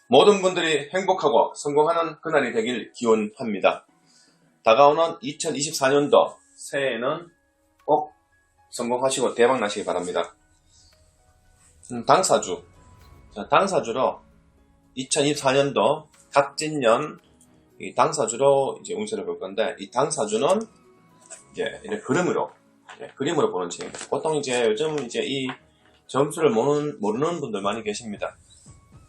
모든 분들이 행복하고 성공하는 그날이 되길 기원합니다. 다가오는 2024년도 새해에는 꼭 성공하시고 대박나시기 바랍니다. 당사주. 당사주로 2024년도 갑진년 이 당사주로 이제 운세를 볼 건데, 이 당사주는 이제 이렇게 그림으로 보는 책. 보통 이제 요즘 이제 이 점수를 모르는 분들 많이 계십니다.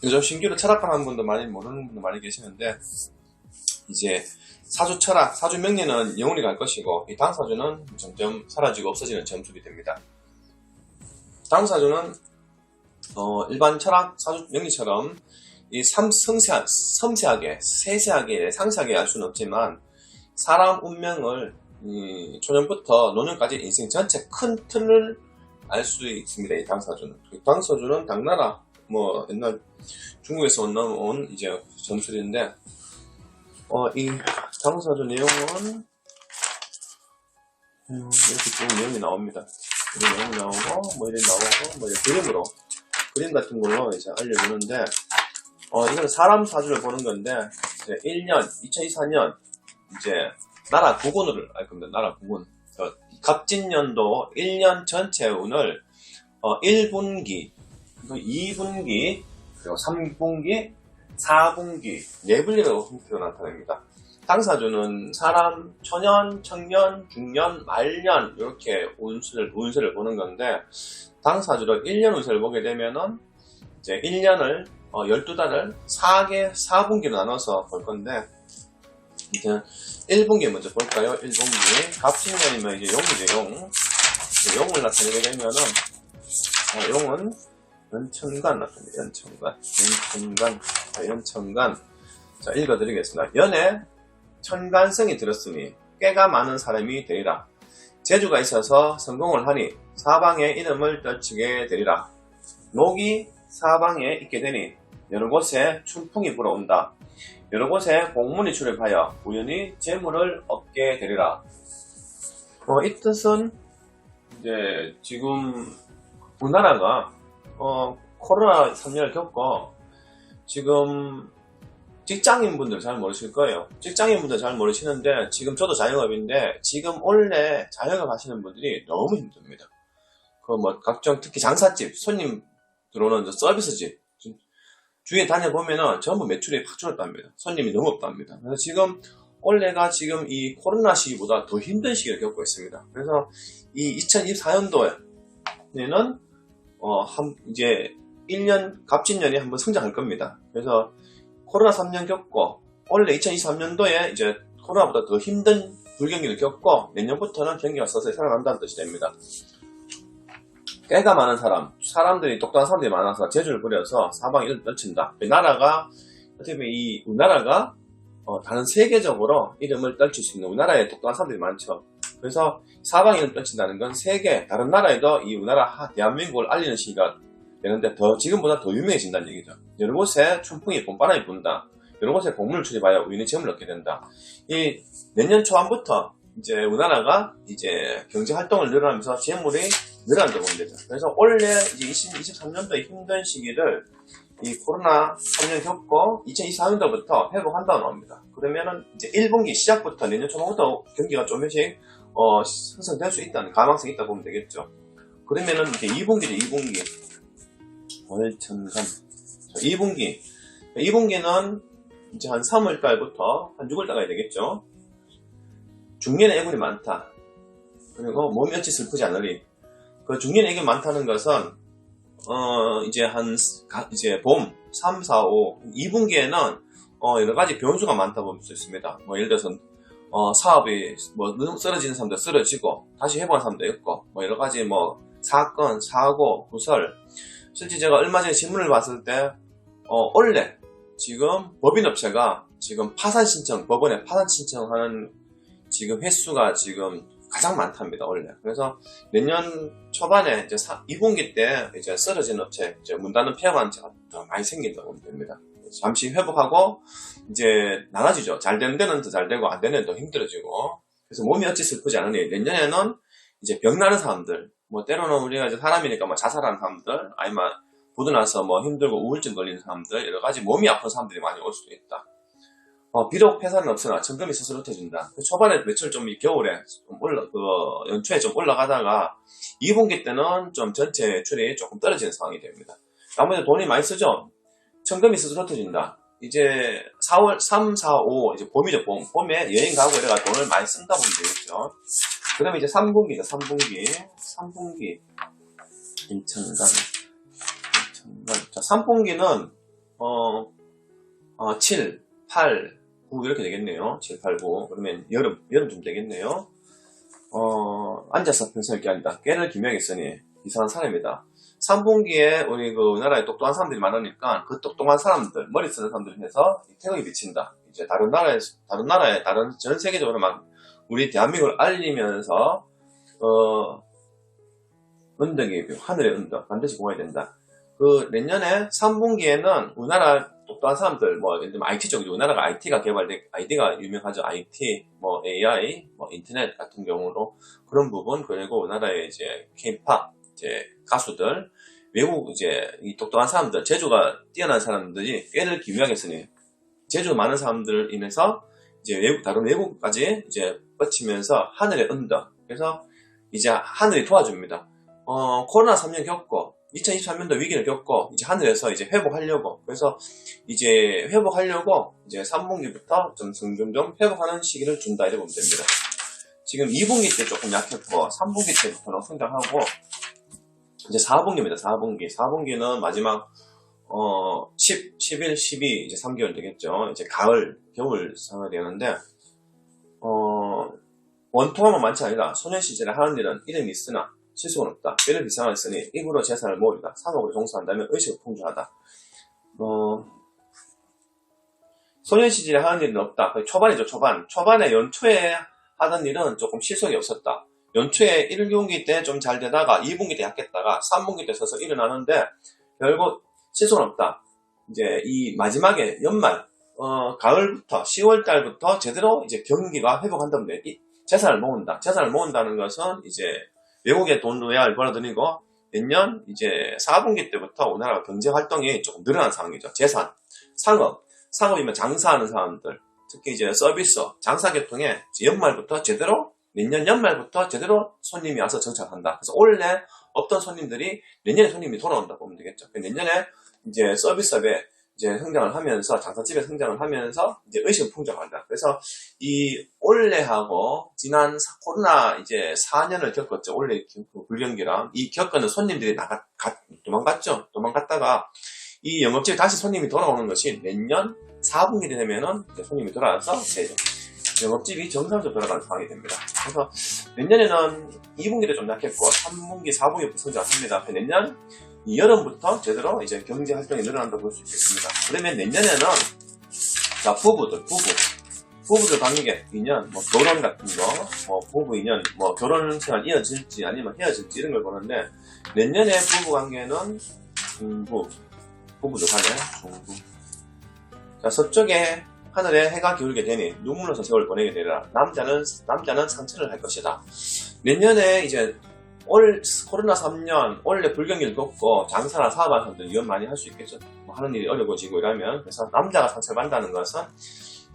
요즘 신규로 철학하는 분도 모르는 분도 많이 계시는데, 이제 사주 철학, 사주 명리는 영원히 갈 것이고, 이 당사주는 점점 사라지고 없어지는 점술이 됩니다. 당사주는 일반 철학, 사주 명리처럼 이 섬세하게, 세세하게, 상세하게 알 수는 없지만, 사람 운명을 초년부터 노년까지 인생 전체 큰 틀을 알 수 있습니다. 이 당사주는. 당사주는 당나라, 옛날 중국에서 온 이제 점술인데, 이 당사주 내용은 이렇게 쭉 내용이 나옵니다. 이런 내용이 나오고, 이런 나오고, 그림 같은 걸로 이제 알려주는데, 이건 사람 사주를 보는 건데, 이제 2024년, 이제, 나라 구군을 알 겁니다. 나라 구군. 갑진년도 1년 전체 운을, 1분기, 2분기, 그리고 3분기, 4분기, 4분기로 형태로 나타납니다. 당사주는 사람, 초년, 청년, 중년, 말년, 이렇게 운세를 보는 건데, 당사주로 1년 운세를 보게 되면은, 이제 1년을, 12달을 4분기로 나눠서 볼 건데, 이제 1분기 먼저 볼까요? 1분기. 갑진년이면 이제 용이죠, 용. 용을 나타내게 되면은, 용은 연천간 나타납니다. 연천간. 자, 읽어드리겠습니다. 연에 천간성이 들었으니 꽤가 많은 사람이 되리라. 재주가 있어서 성공을 하니 사방의 이름을 떨치게 되리라. 녹이 사방에 있게 되니 여러 곳에 춘풍이 불어온다. 여러 곳에 공문이 출입하여 우연히 재물을 얻게 되리라. 이 뜻은 이제 지금 우리나라가 코로나 3년을 겪고 지금 직장인분들 잘 모르실 거예요. 직장인분들 잘 모르시는데, 지금 저도 자영업인데 지금 원래 자영업 하시는 분들이 너무 힘듭니다. 각종 특히 장사집, 손님 들어오는 서비스집 주위에 다녀보면은 전부 매출이 확 줄었답니다. 손님이 너무 없답니다. 그래서 지금 올해가 지금 이 코로나 시기보다 더 힘든 시기를 겪고 있습니다. 그래서 이 2024년도에는 이제 1년 갑진년이 한번 성장할 겁니다. 그래서 코로나 3년 겪고 원래 2023년도에 이제 코로나보다 더 힘든 불경기를 겪고 내년부터는 경기가 서서히 살아난다는 뜻이 됩니다. 꽤가 많은 사람들이 똑똑한 사람들이 많아서 재주를 부려서 사방에 이름을 떨친다. 나라가 어떻게 보면 이 우리나라가 다른 세계적으로 이름을 떨칠 수 있는, 우리나라에 똑똑한 사람들이 많죠. 그래서 사방에 이름을 떨친다는 건 세계 다른 나라에도 이 우리나라 대한민국을 알리는 시기가 되는데 지금보다 더 유명해진다는 얘기죠. 여러 곳에 춘풍이 봄바람이 분다. 여러 곳에 공문을 출입하여 우연히 재물을 얻게 된다. 이 내년 초반부터 이제 우리나라가 이제 경제 활동을 늘어나면서 재물이 늘어난다고 보면 되죠. 그래서 올해 이제 2023년도의 힘든 시기를 이 코로나 3년 겪고 2024년도부터 회복한다고 나옵니다. 그러면은 이제 1분기 시작부터 내년 초반부터 경기가 조금씩 형성될 수 있다는 가망성이 있다고 보면 되겠죠. 그러면은 이제 2분기죠, 2분기. 월천간. 2분기는 이제 한 3월달부터 한 6월달까지 되겠죠. 중년의 애군이 많다. 그리고 몸이 어찌 슬프지 않으리. 그 중년의 애군이 많다는 것은 이제 봄 3, 4, 5 2분기에는 여러 가지 변수가 많다고 볼 수 있습니다. 예를 들어서 사업이 쓰러지는 사람도 쓰러지고 다시 회복하는 사람도 있고 여러 가지 사건, 사고, 구설. 실제 제가 얼마 전에 신문을 봤을 때 원래 지금 법인업체가 지금 법원에 파산 신청하는 지금 횟수가 지금 가장 많답니다, 원래. 그래서 내년 초반에 이제 2분기 때 이제 쓰러진 업체, 이제 문 닫는 폐업한 업체가 더 많이 생긴다고 보면 됩니다. 잠시 회복하고 이제 나눠지죠. 잘 되는 데는 더 잘 되고 안 되는 데는 더 힘들어지고. 그래서 몸이 어찌 슬프지 않으니 내년에는 이제 병나는 사람들, 때로는 우리가 이제 사람이니까 자살하는 사람들, 아니면 부도나서 뭐 힘들고 우울증 걸리는 사람들, 여러 가지 몸이 아픈 사람들이 많이 올 수도 있다. 비록 회사는 없으나 천금이 스스로해진다. 초반에 매출 좀 겨울에 좀 연초에 좀 올라가다가 2분기 때는 좀 전체 매출이 조금 떨어지는 상황이 됩니다. 아무래도 돈이 많이 쓰죠. 천금이 스스로해진다. 이제 4월 3, 4, 5 이제 봄이죠. 봄에 여행 가고 이래가 돈을 많이 쓴다 보면 되겠죠. 그다음에 이제 3분기다. 3분기 인천간. 자, 3분기는 7, 8, 9 이렇게 되겠네요. 7, 8, 9. 그러면 여름 좀 되겠네요. 앉아서 평생을 깨한다. 깨를 기명했으니 이상한 사람이다. 3분기에 우리 우리나라에 똑똑한 사람들이 많으니까 그 똑똑한 사람들, 머리 쓰는 사람들을 해서 태극이 비친다. 이제 다른 전 세계적으로 막 우리 대한민국을 알리면서 은덕의 뷰, 하늘의 은덕 반드시 보아야 된다. 내년에 3분기에는 우리나라 똑똑한 사람들, IT 쪽이죠. 우리나라가 IT가 유명하죠. IT, AI, 인터넷 같은 경우로 그런 부분, 그리고 우리나라의 이제 K-pop, 이제 가수들, 외국 이 똑똑한 사람들, 재주가 뛰어난 사람들이 깨를 기명하겠으니, 재주 많은 사람들 인해서 이제 다른 외국까지 이제 뻗치면서 하늘의 은덕. 그래서 이제 하늘이 도와줍니다. 코로나 3년 겪고, 2023년도 위기를 겪고, 이제 하늘에서 이제 회복하려고. 그래서 이제 회복하려고 이제 3분기부터 좀 회복하는 시기를 준다. 이렇게 보면 됩니다. 지금 2분기 때 조금 약했고, 3분기 때부터는 성장하고, 이제 4분기입니다. 4분기는 마지막, 11, 12, 이제 3개월 되겠죠. 이제 겨울 상황이 되는데, 원통함은 많지 아니라 소년시절에 하는 일은 이름이 있으나 실속은 없다. 뼈를 비상하였으니 입으로 재산을 모으리다. 상업으로 종사한다면 의식을 풍조하다. 소년시절에 하는 일은 없다. 초반이죠. 초반에 연초에 하던 일은 조금 실속이 없었다. 연초에 1분기 때 좀 잘 되다가 2분기 때 약했다가 3분기 때 서서 일어나는데 결국 실속은 없다. 이제 이 마지막에 연말 가을부터 10월 달부터 제대로 이제 경기가 회복한다면 돼. 재산을 모은다. 재산을 모은다는 것은 이제 외국에 돈을 벌어들이고 내년 이제 4분기 때부터 우리나라 경제 활동이 조금 늘어난 상황이죠. 재산, 상업이면 장사하는 사람들, 특히 이제 서비스, 장사계통에 내년 연말부터 제대로 손님이 와서 정착한다. 그래서 올해 없던 손님들이 내년에 손님이 돌아온다 보면 되겠죠. 내년에 이제 서비스업에 이제 성장을 하면서, 장사집에 성장을 하면서 이제 의식을 풍족한다. 그래서 이 올해하고 지난 코로나 이제 4년을 겪었죠. 올해 불경기랑 이 겪는 손님들이 도망갔다가 이 영업집에 다시 손님이 돌아오는 것이 내년 4분기 되면은 이제 손님이 돌아와서 이제 영업집이 정상적으로 돌아가는 상황이 됩니다. 그래서 내년에는 2분기도 좀 약했고 3분기, 4분기부터 성장합니다. 내년 이 여름부터 제대로 이제 경제 활동이 늘어난다고 볼 수 있겠습니다. 그러면 내년에는 자 부부들 관계 인연, 결혼 같은 거, 부부 인연, 결혼 생활 이어질지 아니면 헤어질지 이런 걸 보는데 내년에 부부 관계는 부부들 간에 중부. 자, 서쪽에 하늘에 해가 기울게 되니 눈물로서 세월을 보내게 되리라. 남자는 상처를 할 것이다. 내년에 이제 코로나 3년, 원래 불경기를 겪고 장사나 사업하는 사람들 이혼 많이 할 수 있겠죠. 하는 일이 어려워지고 이러면. 그래서 남자가 상처를 받는다는 것은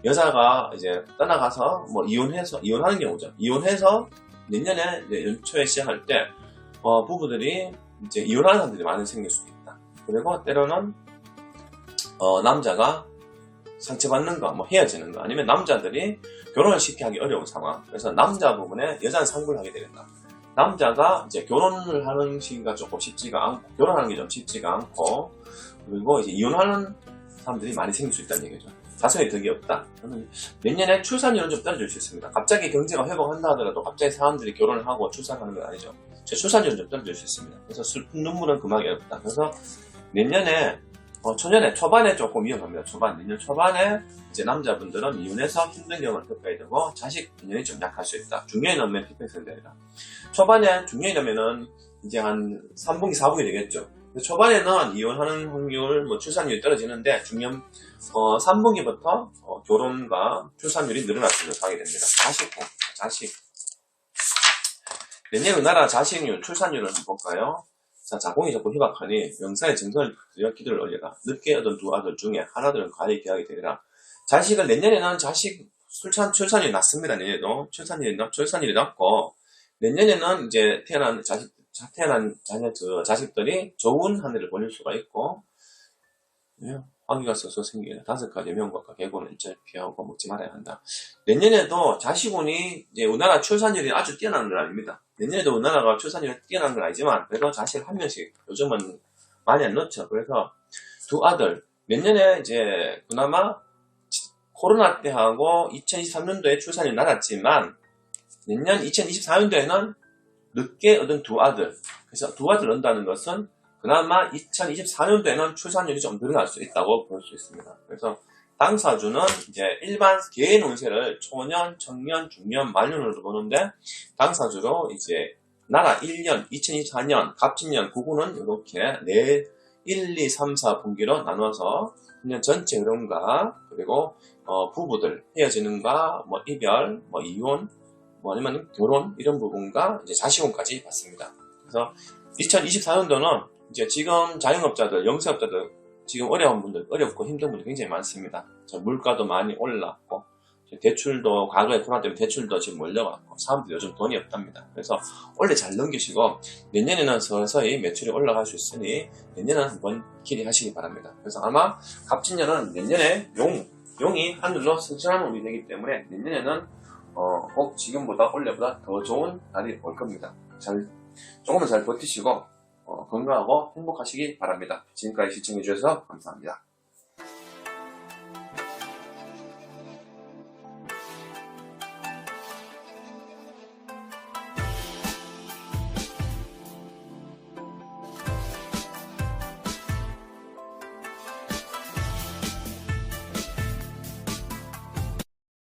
여자가 이제 떠나가서 이혼하는 경우죠. 이혼해서 내년에 이제 연초에 시작할 때, 부부들이 이제 이혼하는 사람들이 많이 생길 수 있다. 그리고 때로는, 남자가 상처받는 거, 헤어지는 거, 아니면 남자들이 결혼을 쉽게 하기 어려운 상황. 그래서 남자 부분에 여자는 상부를 하게 되겠다. 남자가 이제 결혼을 하는 시기가 조금 쉽지가 않고, 결혼하는 게 좀 쉽지가 않고, 그리고 이제 이혼하는 사람들이 많이 생길 수 있다는 얘기죠. 자손의 덕이 없다. 그러면 내년에 출산율은 좀 떨어질 수 있습니다. 갑자기 경제가 회복한다 하더라도 갑자기 사람들이 결혼을 하고 출산하는 건 아니죠. 출산율은 좀 떨어질 수 있습니다. 그래서 슬픈 눈물은 금하기 어렵다. 그래서 내년에 초반에 조금 위험합니다. 내년 초반에 이제 남자분들은 이혼해서 힘든 경험을 겪어야 되고 자식 인연이 좀 약할 수 있다. 중년이 넘으면 피폐성이 되리라. 초반에 중년이 되면은 이제 한 3분기, 4분기 되겠죠. 초반에는 이혼하는 확률, 출산율이 떨어지는데 중년 3분기부터 결혼과 출산율이 늘어나는 상황이 됩니다. 자식. 내년 우리나라 자식률, 출산율을 한번 볼까요? 자, 자궁이 자꾸 희박하니 명사의 증선을 드려 기도를 올려라. 늦게 얻은 두 아들 중에 하나들은 과히 계약이 되리라. 자식을 내년에는 출산율이 낮습니다. 내년에도 출산율이 낮고 내년에는 이제 태어난 자식들이 좋은 한 해를 보낼 수가 있고, 화기가 써서 생기는 5가지 명곡과 계고는 일절 피하고 먹지 말아야 한다. 내년에도 자식운이 이제 우리나라 출산율이 아주 뛰어난 건 아닙니다. 내년에도 우리나라가 출산율이 뛰어난 건 아니지만 그래도 자식 한 명씩 요즘은 많이 안 넣죠. 그래서 두 아들 내년에 이제 그나마 코로나 때하고 2023년도에 출산율이 낮았지만 내년 2024년도에는 늦게 얻은 두 아들, 그래서 두 아들 얻는다는 것은 그나마 2024년도에는 출산율이 좀 늘어날 수 있다고 볼 수 있습니다. 그래서 당사주는 이제 일반 개인 운세를 초년, 청년, 중년, 말년으로 보는데 당사주로 이제 나라 1년, 2024년, 갑진년, 구구는 이렇게 1, 2, 3, 4 분기로 나눠서 1년 전체 흐름과 그리고 부부들 헤어지는가, 뭐 이별, 뭐 이혼, 뭐 아니면 결혼 이런 부분과 이제 자식운까지 봤습니다. 그래서 2024년도는 이제 지금 자영업자들, 영세업자들 지금 어려운 분들, 어렵고 힘든 분들 굉장히 많습니다. 물가도 많이 올랐고 대출도 과거에 코로나 때문에 대출도 지금 몰려갔고 사람들이 요즘 돈이 없답니다. 그래서 올해 잘 넘기시고 내년에는 서서히 매출이 올라갈 수 있으니 내년은 한번 기대하시기 바랍니다. 그래서 아마 갑진년은 내년에 용이 하늘로 승천하는 운이 되기 때문에 내년에는 꼭 지금보다 올해보다 더 좋은 날이 올 겁니다. 조금만 잘 버티시고 건강하고 행복하시기 바랍니다. 지금까지 시청해주셔서 감사합니다.